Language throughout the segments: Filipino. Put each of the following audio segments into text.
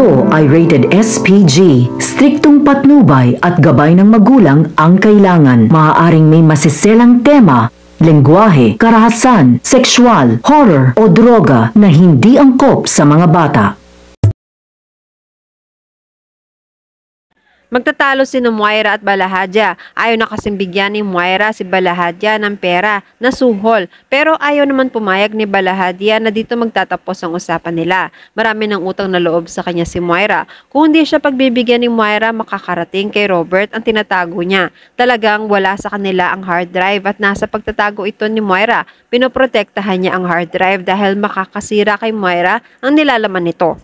Ito ay rated SPG. Striktong patnubay at gabay ng magulang ang kailangan. Maaaring may masiselang tema, lengguwahe, karahasan, sexual, horror o droga na hindi angkop sa mga bata. Magtatalo si Moira at Balahadya. Ayaw na kasing bigyan ni Moira si Balahadya ng pera na suhol. Pero ayaw naman pumayag ni Balahadya na dito magtatapos ang usapan nila. Marami ng utang na loob sa kanya si Moira. Kung hindi siya pagbibigyan ni Moira, makakarating kay Robert ang tinatago niya. Talagang wala sa kanila ang hard drive at nasa pagtatago ito ni Moira. Pinoprotektahan niya ang hard drive dahil makakasira kay Moira ang nilalaman nito.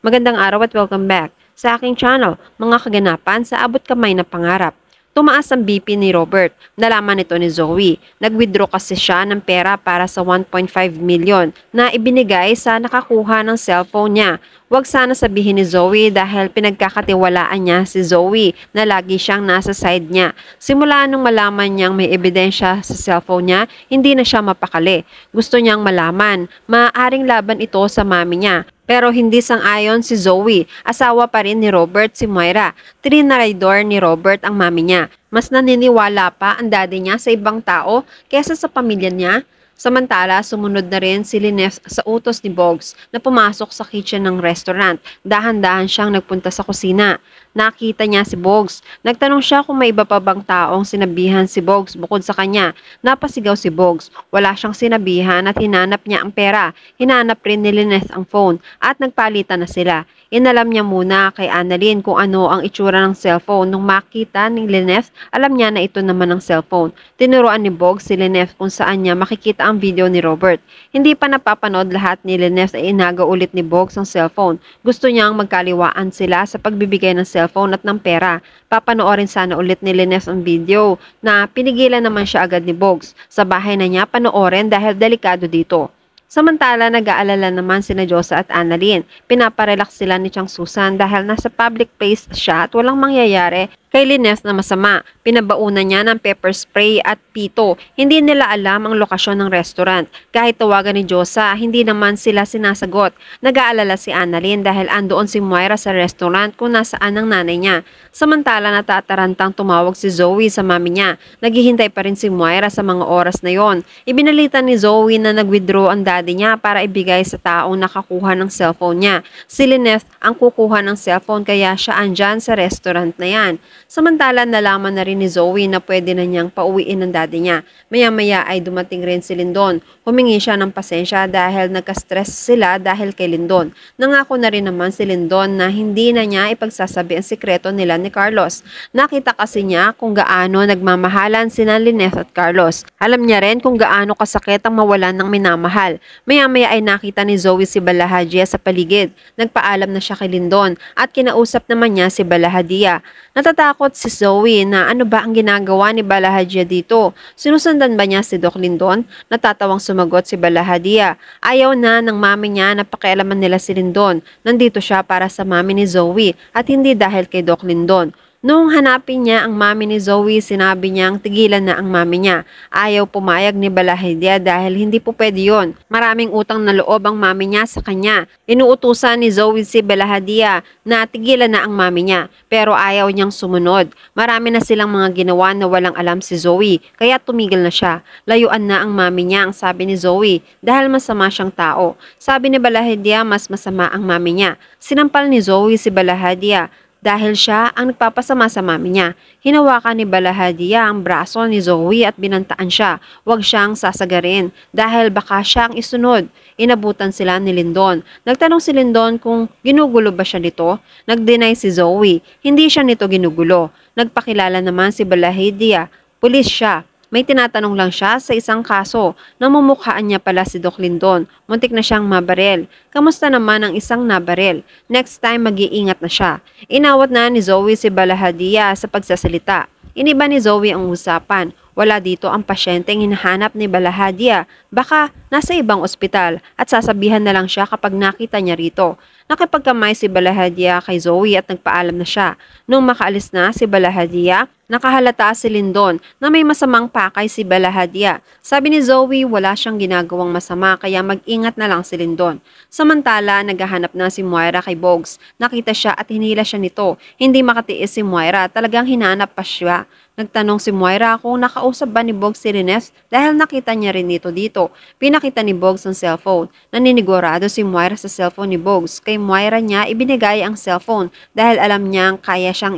Magandang araw at welcome back sa aking channel, mga kaganapan sa abot kamay na pangarap. Tumaas ang BP ni Robert. Nalaman nito ni Zoe. Nag-withdraw kasi siya ng pera para sa 1.5 million na ibinigay sa nakakuha ng cellphone niya. Huwag sana sabihin ni Zoe dahil pinagkakatiwalaan niya si Zoe na lagi siyang nasa side niya. Simula nung malaman niyang may ebidensya sa cellphone niya, hindi na siya mapakali. Gusto niyang malaman, maaaring laban ito sa mami niya. Pero hindi sang-ayon si Zoe, asawa pa rin ni Robert si Moira. Trinaydor ni Robert ang mami niya. Mas naniniwala pa ang daddy niya sa ibang tao kesa sa pamilya niya. Samantala, sumunod na rin si Lynette sa utos ni Boggs na pumasok sa kitchen ng restaurant. Dahan-dahan siyang nagpunta sa kusina. Nakita niya si Boggs. Nagtanong siya kung may iba pa bang taong sinabihan si Boggs bukod sa kanya. Napasigaw si Boggs. Wala siyang sinabihan at hinanap niya ang pera. Hinanap rin ni Lynette ang phone at nagpalitan na sila. Inalam niya muna kay Annalyn kung ano ang itsura ng cellphone. Nung makita ni Lynette, alam niya na ito naman ang cellphone. Tinuruan ni Boggs si Lynette kung saan niya makikita ang video ni Robert. Hindi pa napapanood lahat ni Lynette ay inaga ulit ni Boggs ang cellphone. Gusto niyang magkaliwaan sila sa pagbibigay ng cellphone at ng pera. Papanoorin sana ulit ni Lynette ang video na pinigilan naman siya agad ni Boggs. Sa bahay na niya panoorin dahil delikado dito. Samantala, nag-aalala naman sina Josa at Annalyn. Pinaparelax sila ni Chang Susan dahil nasa public place siya at walang mangyayari kay Lynette na masama. Pinabaunan niya ng pepper spray at pito. Hindi nila alam ang lokasyon ng restaurant. Kahit tawagan ni Josa, hindi naman sila sinasagot. Nag-aalala si Annalyn dahil andoon si Moira sa restaurant kung nasaan ang nanay niya. Samantala, natatarantang tumawag si Zoe sa mami niya. Naghihintay pa rin si Moira sa mga oras na yon. Ibinalita ni Zoe na nag-withdraw ang daddy niya para ibigay sa taong nakakuha ng cellphone niya. Si Lynette ang kukuha ng cellphone kaya siya andyan sa restaurant na yan. Samantala, nalaman na rin ni Zoe na pwede na niyang pauwiin ng daddy niya. Maya-maya ay dumating rin si Lindon. Humingi siya ng pasensya dahil nagka-stress sila dahil kay Lindon. Nangako na rin naman si Lindon na hindi na niya ipagsasabi ang sikreto nila ni Carlos. Nakita kasi niya kung gaano nagmamahalan sina Lynette at Carlos. Alam niya rin kung gaano kasakit ang mawalan ng minamahal. Maya-maya ay nakita ni Zoe si Balahadya sa paligid. Nagpaalam na siya kay Lindon at kinausap naman niya si Balahadya. Natatakot si Zoe na ano ba ang ginagawa ni Balahadya dito. Sinusundan ba niya si Doc Lindon? Natatawang sumagot si Balahadya. Ayaw na ng mami niya na pakialaman nila si Lindon. Nandito siya para sa mami ni Zoe at hindi dahil kay Doc Lindon. Noong hanapin niya ang mami ni Zoe, sinabi niyang tigilan na ang mami niya. Ayaw pumayag ni Balahadya dahil hindi po pwede yun. Maraming utang na loob ang mami niya sa kanya. Inuutusan ni Zoe si Balahadya na tigilan na ang mami niya. Pero ayaw niyang sumunod. Marami na silang mga ginawa na walang alam si Zoe. Kaya tumigil na siya. Layuan na ang mami niya ang sabi ni Zoe dahil masama siyang tao. Sabi ni Balahadya mas masama ang mami niya. Sinampal ni Zoe si Balahadya dahil siya ang nagpapasama sa mami niya. Hinawakan ni Balahadya ang braso ni Zoe at binantaan siya. Huwag siyang sasagarin dahil baka siya ang isunod. Inabutan sila ni Lindon. Nagtanong si Lindon kung ginugulo ba siya nito. Nag-deny si Zoe. Hindi siya nito ginugulo. Nagpakilala naman si Balahadya. Pulis siya. May tinatanong lang siya sa isang kaso. Namumukhaan niya pala si Doc Lindon. Muntik na siyang mabarel. Kamusta naman ang isang nabarel? Next time mag-iingat na siya. Inawat na ni Zoe si Balahadya sa pagsasalita. Iniba ni Zoe ang usapan. Wala dito ang pasyenteng hinahanap ni Balahadya. Baka nasa ibang ospital at sasabihan na lang siya kapag nakita niya rito. Nakipagkamay si Balahadya kay Zoe at nagpaalam na siya. Nung makaalis na si Balahadya, Nakahalata si Lindon na may masamang pakay si Balahadia. Sabi ni Zoe, wala siyang ginagawang masama kaya mag-ingat na lang si Lindon. Samantala, naghahanap na si Moira kay Bogs. Nakita siya at hinila siya nito. Hindi makatiis si Moira, talagang hinanap pa siya. Nagtanong si Moira kung nakausap ba ni Bogs si Lineth dahil nakita niya rin dito. Pinakita ni Bogs ang cellphone. Naninigurado si Moira sa cellphone ni Bogs. Kay Moira niya ibinigay ang cellphone dahil alam niyang kaya siyang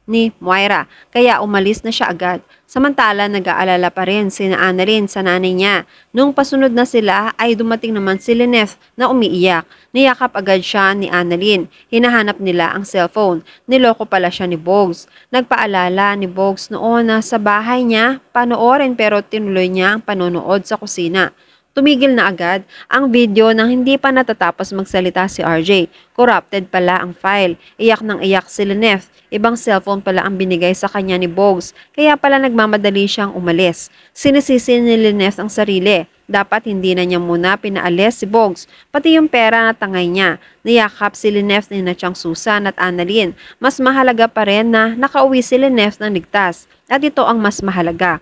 ni Moira, kaya umalis na siya agad. Samantala, nag-aalala pa rin si Annalyn sa nanay niya. Nung pasunod na sila ay dumating naman si Lineth na umiiyak. Niyakap agad siya ni Annalyn. Hinahanap nila ang cellphone. Niloko pala siya ni Bogs. Nagpaalala ni Bogs noon na sa bahay niya panoorin pero tinuloy niya ang panonood sa kusina. Tumigil na agad ang video nang hindi pa natatapos magsalita si RJ. Corrupted pala ang file. Iyak nang iyak si Lineth. Ibang cellphone pala ang binigay sa kanya ni Bogs. Kaya pala nagmamadali siyang umalis. Sinisisi ni Lineth ang sarili. Dapat hindi na niya muna pinaalis si Bogs. Pati yung pera na tangay niya. Niyakap si Lineth ni Nachang Susan at Annalyn. Mas mahalaga pa rin na nakauwi si Lineth ng ligtas. At ito ang mas mahalaga.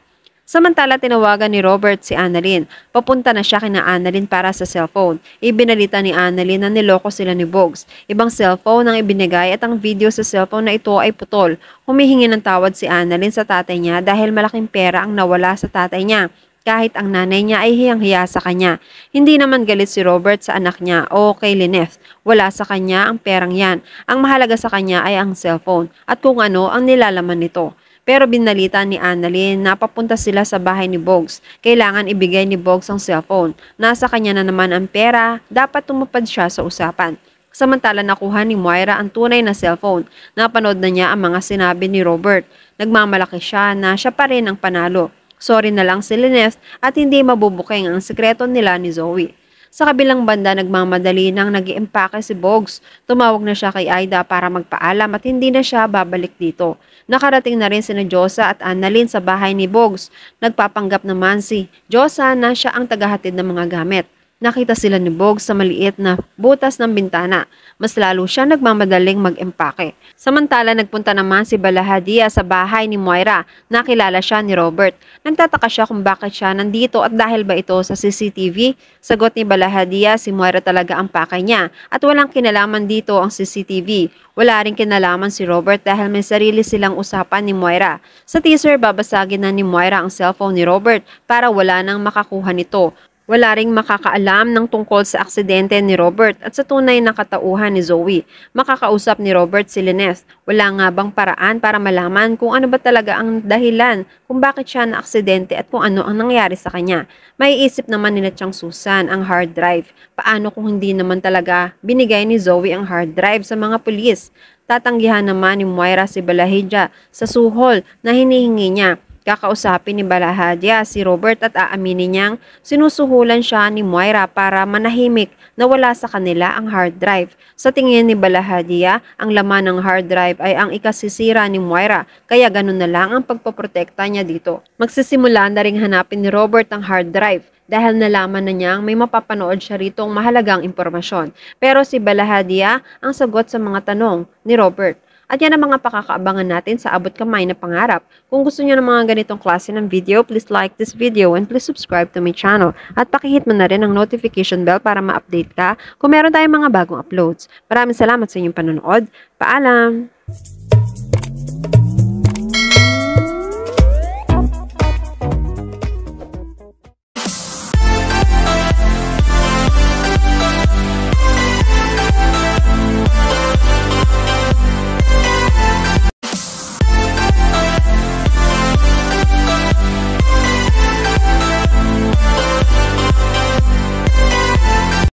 Samantala, tinawagan ni Robert si Annalyn. Papunta na siya kina Annalyn para sa cellphone. Ibinalita ni Annalyn na niloko sila ni Bogs. Ibang cellphone ang ibinigay at ang video sa cellphone na ito ay putol. Humihingi ng tawad si Annalyn sa tatay niya dahil malaking pera ang nawala sa tatay niya. Kahit ang nanay niya ay hiyang-hiya sa kanya. Hindi naman galit si Robert sa anak niya o kay Lineth. Wala sa kanya ang perang yan. Ang mahalaga sa kanya ay ang cellphone at kung ano ang nilalaman nito. Pero binalita ni Annalyn na papunta sila sa bahay ni Bogs. Kailangan ibigay ni Bogs ang cellphone. Nasa kanya na naman ang pera, dapat tumupad siya sa usapan. Samantala nakuha ni Moira ang tunay na cellphone. Napanood na niya ang mga sinabi ni Robert. Nagmamalaki siya na siya pa rin ang panalo. Sorry na lang si Lineth at hindi mabubuking ang sekreto nila ni Zoe. Sa kabilang banda, nagmamadali nang nag-iimpake si Bogs. Tumawag na siya kay Aida para magpaalam at hindi na siya babalik dito. Nakarating na rin sina Josa at Annalyn sa bahay ni Bogs. Nagpapanggap naman si Josa na siya ang tagahatid ng mga gamit. Nakita sila ni Bogs sa maliit na butas ng bintana. Mas lalo siya nagmamadaling mag-empake. Samantala, nagpunta naman si Balahadia sa bahay ni Moira. Nakilala siya ni Robert. Nagtataka siya kung bakit siya nandito at dahil ba ito sa CCTV. Sagot ni Balahadia, si Moira talaga ang pakay niya at walang kinalaman dito ang CCTV. Wala rin kinalaman si Robert dahil may sarili silang usapan ni Moira. Sa teaser, babasagin na ni Moira ang cellphone ni Robert para wala nang makakuha nito. Wala ring makakaalam ng tungkol sa aksidente ni Robert at sa tunay na katauhan ni Zoe. Makakausap ni Robert si Lineth. Wala nga bang paraan para malaman kung ano ba talaga ang dahilan kung bakit siya na aksidente at kung ano ang nangyari sa kanya. Maiisip naman ni Nachang Susan ang hard drive. Paano kung hindi naman talaga binigay ni Zoe ang hard drive sa mga pulis? Tatanggihan naman ni Moira si Balahadia sa suhol na hinihingi niya. Kakausapin ni Balahadia si Robert at aaminin niyang sinusuhulan siya ni Moira para manahimik na wala sa kanila ang hard drive. Sa tingin ni Balahadia, ang laman ng hard drive ay ang ikasisira ni Moira, kaya ganun na lang ang pagpoprotekta niya dito. Magsisimula na ring hanapin ni Robert ang hard drive dahil nalaman na niyang may mapapanood siya ritong mahalagang impormasyon. Pero si Balahadia ang sagot sa mga tanong ni Robert. At yan ang mga pakakaabangan natin sa abot kamay na pangarap. Kung gusto niyo ng mga ganitong klase ng video, please like this video and please subscribe to my channel. At pakihit mo na rin ang notification bell para ma-update ka kung meron tayong mga bagong uploads. Maraming salamat sa inyong panonood. Paalam!